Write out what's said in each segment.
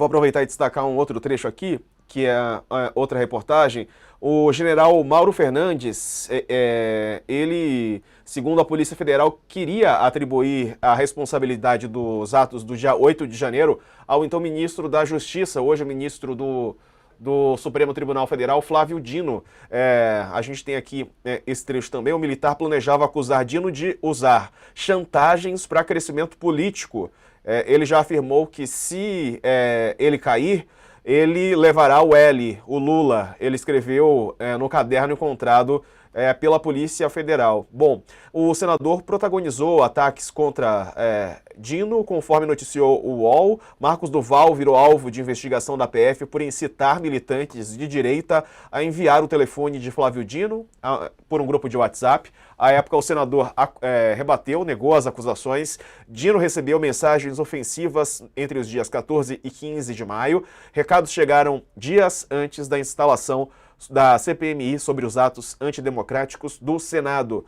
Vou aproveitar e destacar um outro trecho aqui, que é outra reportagem. O general Mauro Fernandes, ele, segundo a Polícia Federal, queria atribuir a responsabilidade dos atos do dia 8 de janeiro ao então ministro da Justiça, hoje ministro do Supremo Tribunal Federal, Flávio Dino. A gente tem aqui esse trecho também. O militar planejava acusar Dino de usar chantagens para crescimento político. Ele já afirmou que se ele cair, ele levará o L, o Lula. Ele escreveu no caderno encontrado pela Polícia Federal. Bom, o senador protagonizou ataques contra Dino, conforme noticiou o UOL. Marcos Duval virou alvo de investigação da PF por incitar militantes de direita a enviar o telefone de Flávio Dino por um grupo de WhatsApp. À época, o senador rebateu, negou as acusações. Dino recebeu mensagens ofensivas entre os dias 14 e 15 de maio. Recados chegaram dias antes da instalação da CPMI sobre os atos antidemocráticos do Senado.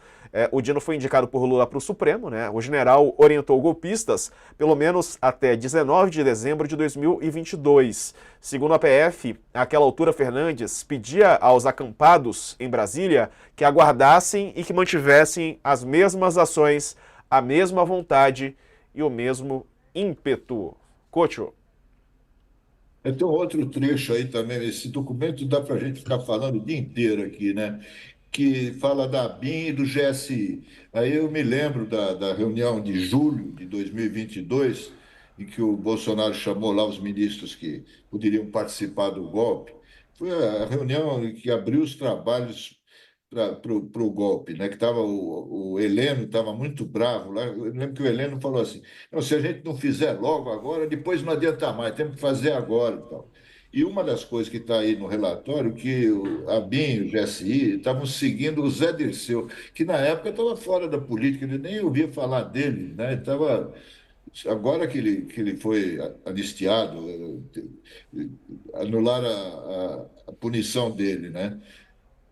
O Dino foi indicado por Lula para o Supremo, né? O general orientou golpistas pelo menos até 19 de dezembro de 2022. Segundo a PF, àquela altura, Fernandes pedia aos acampados em Brasília que aguardassem e que mantivessem as mesmas ações, a mesma vontade e o mesmo ímpeto. Couto. Tem um outro trecho aí também, esse documento dá para a gente ficar falando o dia inteiro aqui, né? Que fala da ABIN e do GSI. Aí eu me lembro da reunião de julho de 2022, em que o Bolsonaro chamou lá os ministros que poderiam participar do golpe. Foi a reunião que abriu os trabalhos para o golpe, né? Que tava, o Heleno estava muito bravo lá. Eu lembro que o Heleno falou assim: não, se a gente não fizer logo agora, depois não adianta mais, temos que fazer agora e tal. E uma das coisas que está aí no relatório, que a BIM e o GSI estavam seguindo o Zé Dirceu, que na época estava fora da política, ele nem ouvia falar dele, né? Agora que ele foi anistiado, anularam a punição dele, né?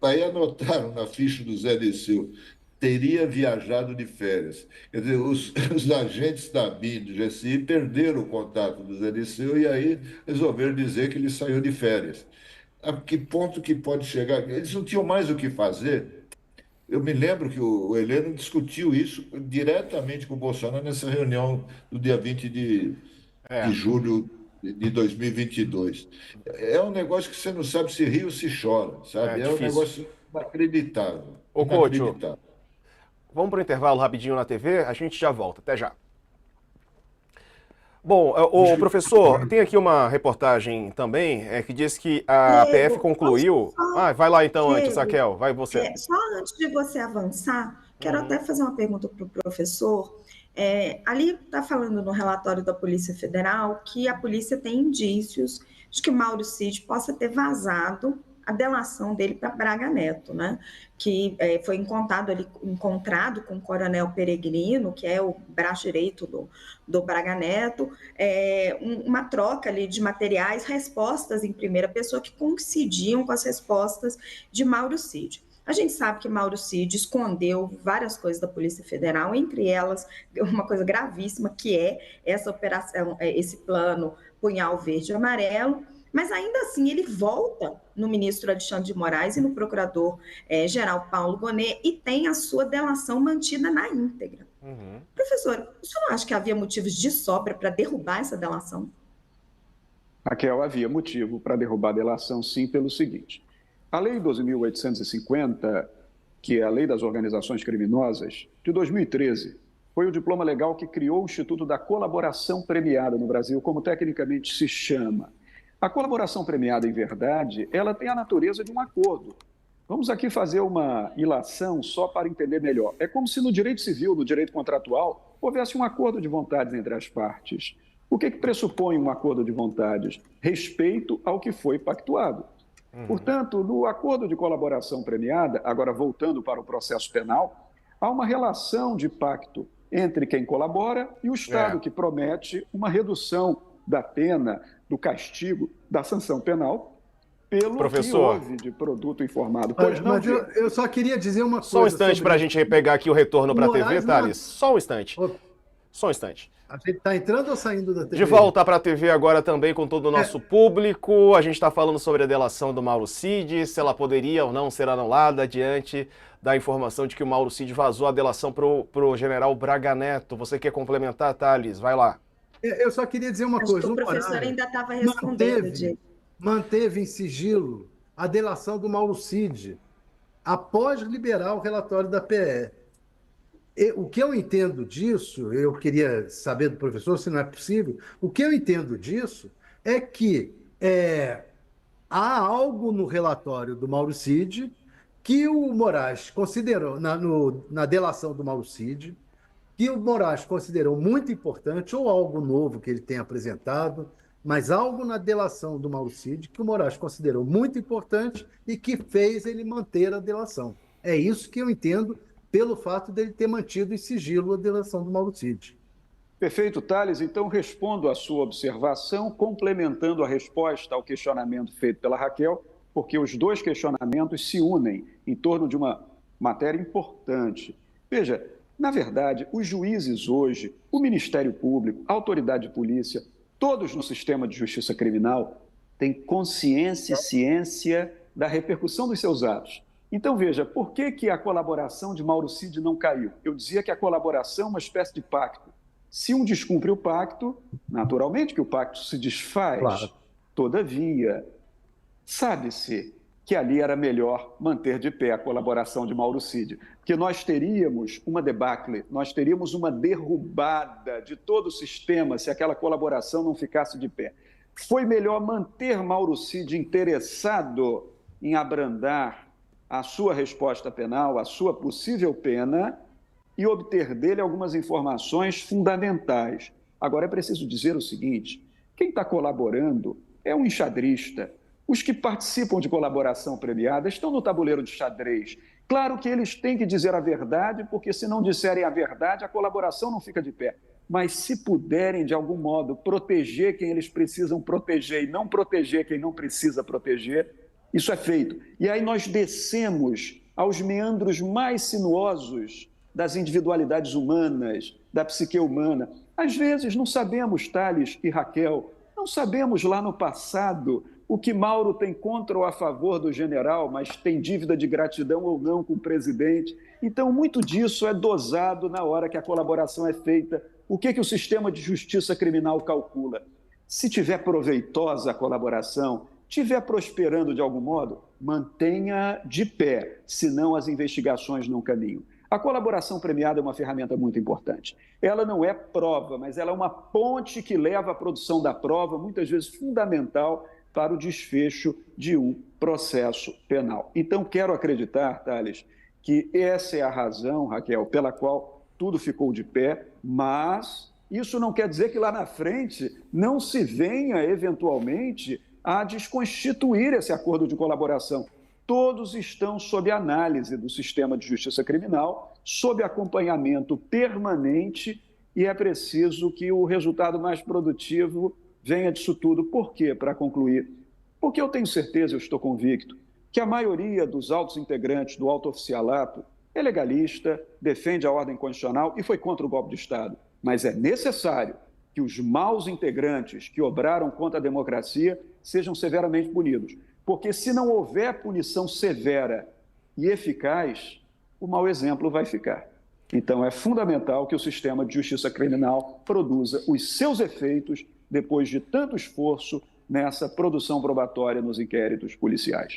Aí anotaram na ficha do Zé Dirceu, teria viajado de férias. Quer dizer, os agentes da BIM e do GSI perderam o contato do Zé Dirceu e aí resolveram dizer que ele saiu de férias. A que ponto que pode chegar? Eles não tinham mais o que fazer. Eu me lembro que o Heleno discutiu isso diretamente com o Bolsonaro nessa reunião do dia 20 de É, julho de 2022. É um negócio que você não sabe se ri ou se chora, sabe? É um difícil. negócio inacreditável, Ô, Couto, inacreditável. vamos para o intervalo rapidinho na TV, a gente já volta. Até já. Bom, o professor, tem aqui uma reportagem também que diz que a PF Diego, posso concluiu. só, Ah, vai lá então antes, Diego, Raquel, vai você. só antes de você avançar, quero Uhum. até fazer uma pergunta para o professor. Ali está falando no relatório da Polícia Federal que a polícia tem indícios de que Mauro Cid possa ter vazado a delação dele para Braga Neto, né? Que foi encontrado com o Coronel Peregrino, que é o braço direito do Braga Neto, uma troca ali de materiais, respostas em primeira pessoa que coincidiam com as respostas de Mauro Cid. A gente sabe que Mauro Cid escondeu várias coisas da Polícia Federal, entre elas uma coisa gravíssima, que é essa operação, esse plano Punhal Verde e Amarelo, mas ainda assim ele volta no ministro Alexandre de Moraes e no procurador-geral Paulo Gonet e tem a sua delação mantida na íntegra. Uhum. Professor, o senhor não acha que havia motivos de sobra para derrubar essa delação? Raquel, havia motivo para derrubar a delação, sim, pelo seguinte. A Lei 12.850, que é a Lei das Organizações Criminosas, de 2013, foi o diploma legal que criou o Instituto da Colaboração Premiada no Brasil, como tecnicamente se chama. A colaboração premiada, em verdade, ela tem a natureza de um acordo. Vamos aqui fazer uma ilação só para entender melhor. É como se no direito civil, no direito contratual, houvesse um acordo de vontades entre as partes. O que pressupõe um acordo de vontades? Respeito ao que foi pactuado. Portanto, no acordo de colaboração premiada, agora voltando para o processo penal, há uma relação de pacto entre quem colabora e o Estado, que promete uma redução da pena, do castigo, da sanção penal, pelo Professor, que houve de produto informado. Pois não, Mas eu só queria dizer uma coisa. só um instante para a gente pegar aqui o retorno para a TV, Moraes Thales. Só um instante. Só um instante. A gente está entrando ou saindo da TV? De volta para a TV agora também com todo o nosso público. A gente está falando sobre a delação do Mauro Cid, se ela poderia ou não ser anulada diante da informação de que o Mauro Cid vazou a delação para o general Braga Neto. Você quer complementar, Thales? Vai lá. Eu só queria dizer uma coisa. O professor ainda estava respondendo, Diego. Manteve em sigilo a delação do Mauro Cid após liberar o relatório da PE. O que eu entendo disso, eu queria saber do professor se não é possível, o que eu entendo disso é que há algo no relatório do Mauro Cid que o Moraes considerou, na delação do Mauro Cid, que o Moraes considerou muito importante, ou algo novo que ele tenha apresentado, mas algo na delação do Mauro Cid que o Moraes considerou muito importante e que fez ele manter a delação. É isso que eu entendo pelo fato dele ter mantido em sigilo a delação do Mauro Cid. Perfeito, Thales. Então, respondo à sua observação, complementando a resposta ao questionamento feito pela Raquel, porque os dois questionamentos se unem em torno de uma matéria importante. Veja, na verdade, os juízes hoje, o Ministério Público, a autoridade de polícia, todos no sistema de justiça criminal têm consciência e ciência da repercussão dos seus atos. Então, veja, por que a colaboração de Mauro Cid não caiu? Eu dizia que a colaboração é uma espécie de pacto. Se um descumpre o pacto, naturalmente que o pacto se desfaz. Claro. Todavia, sabe-se que ali era melhor manter de pé a colaboração de Mauro Cid, porque nós teríamos uma debacle, nós teríamos uma derrubada de todo o sistema se aquela colaboração não ficasse de pé. Foi melhor manter Mauro Cid interessado em abrandar a sua resposta penal, a sua possível pena, e obter dele algumas informações fundamentais. Agora, é preciso dizer o seguinte, quem está colaborando é um enxadrista. Os que participam de colaboração premiada estão no tabuleiro de xadrez. Claro que eles têm que dizer a verdade, porque se não disserem a verdade, a colaboração não fica de pé. Mas se puderem, de algum modo, proteger quem eles precisam proteger e não proteger quem não precisa proteger, isso é feito. E aí nós descemos aos meandros mais sinuosos das individualidades humanas, da psique humana. Às vezes não sabemos, Thales e Raquel, não sabemos lá no passado o que Mauro tem contra ou a favor do general, mas tem dívida de gratidão ou não com o presidente. Então, muito disso é dosado na hora que a colaboração é feita. O que o sistema de justiça criminal calcula? Se tiver proveitosa a colaboração, tiver prosperando de algum modo, mantenha de pé, senão as investigações não caminham. A colaboração premiada é uma ferramenta muito importante. Ela não é prova, mas ela é uma ponte que leva à produção da prova, muitas vezes fundamental para o desfecho de um processo penal. Então, quero acreditar, Thales, que essa é a razão, Raquel, pela qual tudo ficou de pé, mas isso não quer dizer que lá na frente não se venha, eventualmente, a desconstituir esse acordo de colaboração. Todos estão sob análise do sistema de justiça criminal, sob acompanhamento permanente, e é preciso que o resultado mais produtivo venha disso tudo. Por quê? Para concluir, porque eu tenho certeza, eu estou convicto, que a maioria dos altos integrantes do alto oficialato é legalista, defende a ordem constitucional e foi contra o golpe de Estado. Mas é necessário que os maus integrantes que obraram contra a democracia sejam severamente punidos. Porque se não houver punição severa e eficaz, o mau exemplo vai ficar. Então é fundamental que o sistema de justiça criminal produza os seus efeitos depois de tanto esforço nessa produção probatória nos inquéritos policiais.